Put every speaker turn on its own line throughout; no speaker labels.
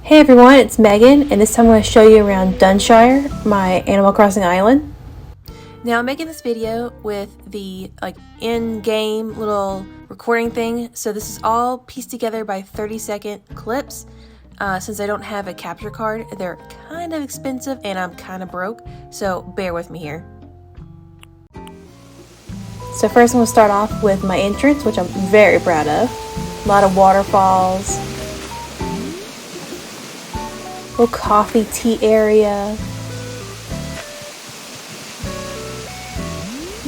Hey everyone, it's Megan, and this time I'm going to show you around Dunshire, my Animal Crossing island. Now I'm making this video with the in-game little recording thing, so this is all pieced together by 30-second clips. Since I don't have a capture card, they're kind of expensive and I'm kind of broke, so bear with me here. So first I'm going to start off with my entrance, which I'm very proud of. A lot of waterfalls. Little coffee tea area,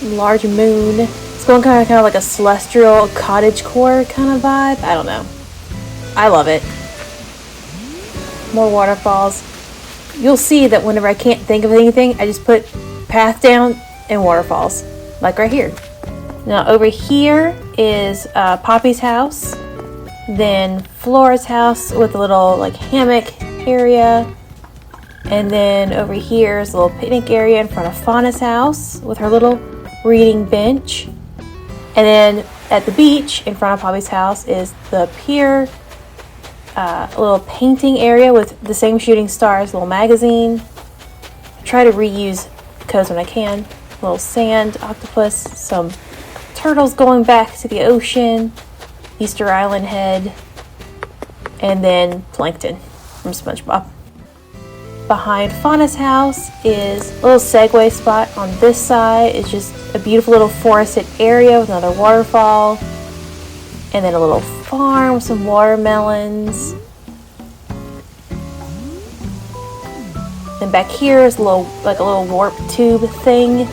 large moon. It's going kind of like a celestial cottagecore kind of vibe. I don't know. I love it. More waterfalls. You'll see that whenever I can't think of anything, I just put path down and waterfalls, like right here. Now over here is Poppy's house, then Flora's house with a little hammock area, and then over here is a little picnic area in front of Fauna's house with her little reading bench, and then at the beach in front of Poppy's house is the pier, a little painting area with the same shooting stars, little magazine. I try to reuse codes when I can. A little sand octopus, some turtles going back to the ocean, Easter Island head, and then plankton from SpongeBob. Behind Fauna's house is a little segue spot. On this side is just a beautiful little forested area with another waterfall, and then a little farm with some watermelons. Then back here is a little warp tube thing,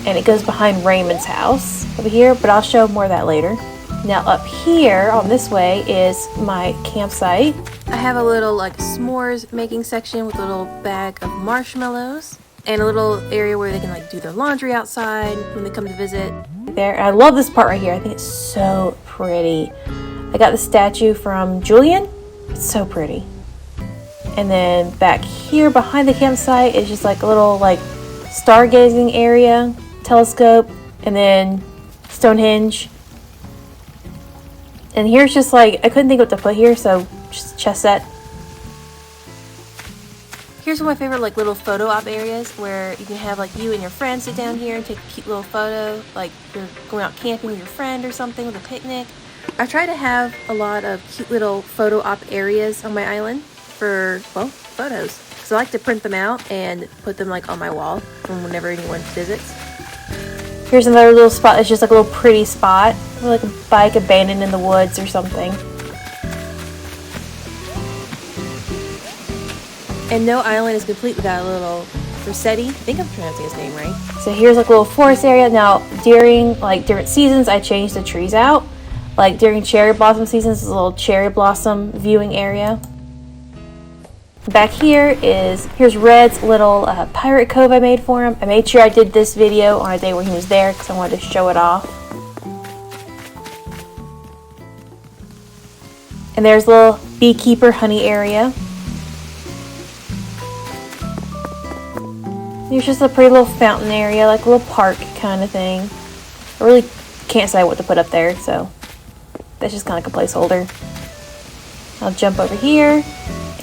and it goes behind Raymond's house over here, but I'll show more of that later. Now up here on this way is my campsite. I have a little s'mores making section with a little bag of marshmallows and a little area where they can do their laundry outside when they come to visit. There, and I love this part right here. I think it's so pretty. I got the statue from Julian. It's so pretty. And then back here behind the campsite is just a little stargazing area, telescope, and then Stonehenge. And here's just I couldn't think what to put here, so just chess set. Here's one of my favorite little photo op areas where you can have you and your friends sit down here and take a cute little photo, you're going out camping with your friend or something with a picnic. I try to have a lot of cute little photo op areas on my island for, photos. So I like to print them out and put them on my wall from whenever anyone visits. Here's another little spot that's just a little pretty spot, like a bike abandoned in the woods or something. And no island is complete without a little Rossetti. I think I'm pronouncing his name right. So here's a little forest area. Now during different seasons, I change the trees out. During cherry blossom seasons, there's a little cherry blossom viewing area. Back here's Red's little pirate cove I made for him. I made sure I did this video on a day where he was there because I wanted to show it off. And there's a little beekeeper honey area. There's just a pretty little fountain area, a little park kind of thing. I really can't say what to put up there, so that's just kind of a placeholder. I'll jump over here.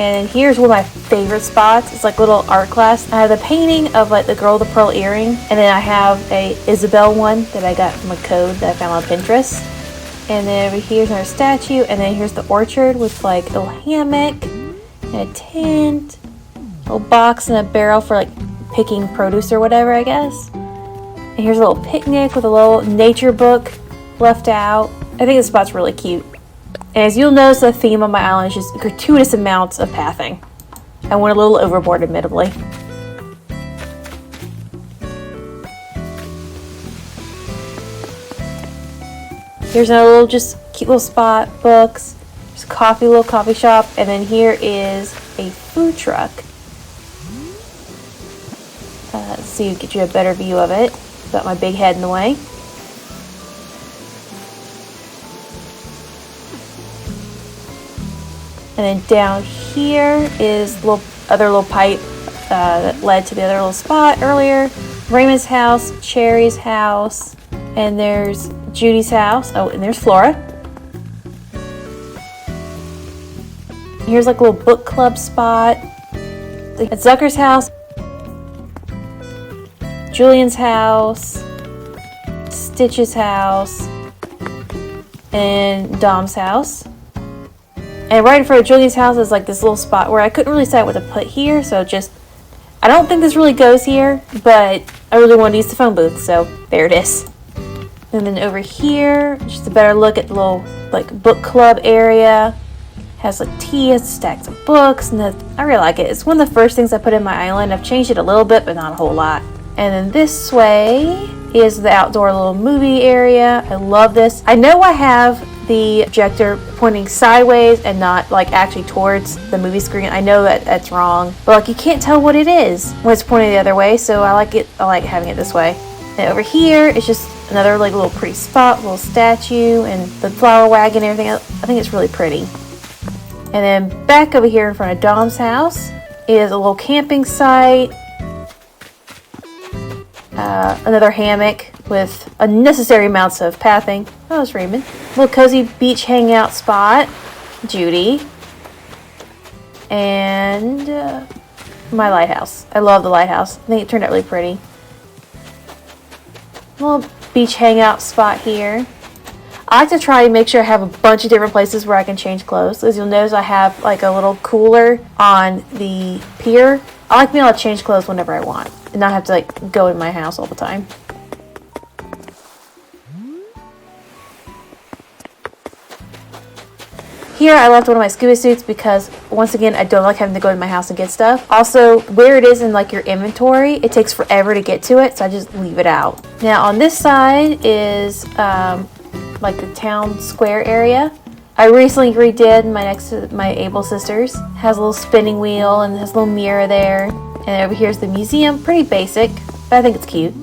And here's one of my favorite spots. It's a little art class. I have the painting of the girl with the pearl earring, and then I have a Isabel one that I got from a code that I found on Pinterest. And then over here's another statue, and then here's the orchard with a little hammock and a tent, a little box and a barrel for picking produce or whatever, I guess. And here's a little picnic with a little nature book left out. I think this spot's really cute. And as you'll notice, the theme on my island is just gratuitous amounts of pathing. I went a little overboard, admittedly. Here's another little just cute little spot, books, there's a little coffee shop, and then here is a food truck. Let's see, get you a better view of it. Got my big head in the way. And then down here is other little pipe that led to the other little spot earlier. Raymond's house, Cherry's house, and there's Judy's house. Oh, and there's Flora. Here's like a little book club spot. At Zucker's house, Julian's house, Stitch's house, and Dom's house. And right in front of Julian's house is like this little spot where I couldn't really decide what to put here, so just, I don't think this really goes here, but I really wanted to use the phone booth, so there it is. And then over here, just a better look at the little like book club area. Has like tea, has stacks of books, and I really like it. It's one of the first things I put in my island. I've changed it a little bit, but not a whole lot. And then this way is the outdoor little movie area. I love this. I know I have the projector pointing sideways and not like actually towards the movie screen. I know that that's wrong, but like you can't tell what it is when it's pointing the other way, so I like it. I like having it this way. And over here it's just another like little pretty spot, little statue, and the flower wagon and everything. I think it's really pretty. And then back over here in front of Dom's house is a little camping site. Another hammock with unnecessary amounts of pathing. Oh, it's Raymond. Little cozy beach hangout spot. Judy. And my lighthouse. I love the lighthouse. I think it turned out really pretty. Little beach hangout spot here. I like to try and make sure I have a bunch of different places where I can change clothes. As you'll notice, I have like a little cooler on the pier. I like being able to change clothes whenever I want and not have to like go in my house all the time. Here I left one of my scuba suits because once again I don't like having to go in my house and get stuff. Also, where it is in like your inventory, it takes forever to get to it, so I just leave it out. Now on this side is like the town square area. I recently redid my Able Sisters. It has a little spinning wheel and has a little mirror there. And over here's the museum. Pretty basic, but I think it's cute.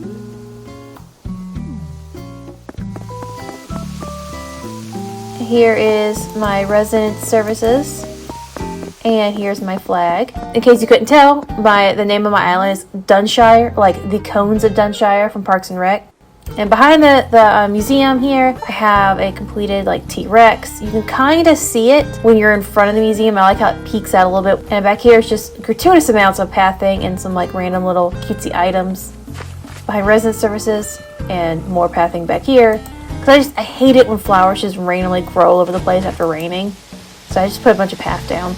Here is my resident services. And here's my flag. In case you couldn't tell, the name of my island is Dunshire, like the cones of Dunshire from Parks and Rec. And behind the museum here, I have a completed like T-Rex. You can kind of see it when you're in front of the museum. I like how it peeks out a little bit. And back here is just gratuitous amounts of pathing and some like random little cutesy items. Behind resident services and more pathing back here. Because I hate it when flowers just randomly grow all over the place after raining. So I just put a bunch of path down.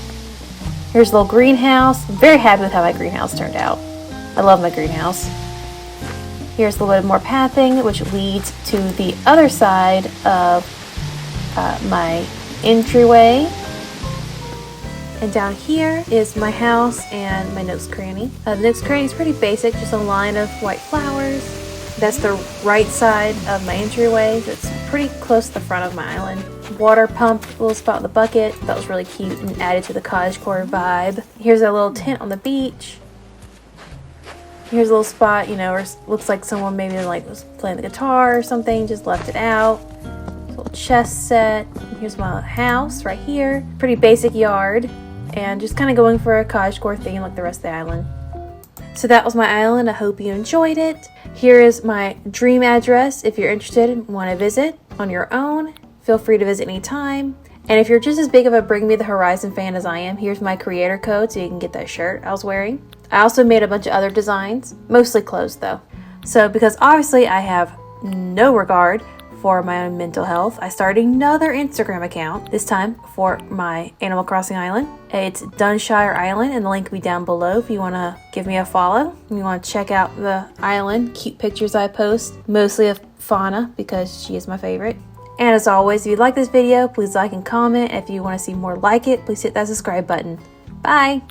Here's a little greenhouse. I'm very happy with how my greenhouse turned out. I love my greenhouse. Here's a little bit more pathing, which leads to the other side of my entryway. And down here is my house and my nook's cranny. The nook's cranny is pretty basic, just a line of white flowers. That's the right side of my entryway. So it's pretty close to the front of my island. Water pump, little spot in the bucket. That was really cute and added to the cottagecore vibe. Here's a little tent on the beach. Here's a little spot, you know, where it looks like someone maybe like was playing the guitar or something, just left it out. A little chest set. Here's my house right here. Pretty basic yard. And just kind of going for a cottagecore theme like the rest of the island. So that was my island. I hope you enjoyed it. Here is my dream address. If you're interested and want to visit on your own, feel free to visit anytime. And if you're just as big of a Bring Me the Horizon fan as I am, here's my creator code so you can get that shirt I was wearing. I also made a bunch of other designs, mostly clothes though. So because obviously I have no regard for my own mental health, I started another Instagram account, this time for my Animal Crossing island. It's Dunshire Island, and the link will be down below if you want to give me a follow. If you want to check out the island, cute pictures I post, mostly of Fauna because she is my favorite. And as always, if you like this video, please like and comment. If you want to see more like it, please hit that subscribe button. Bye!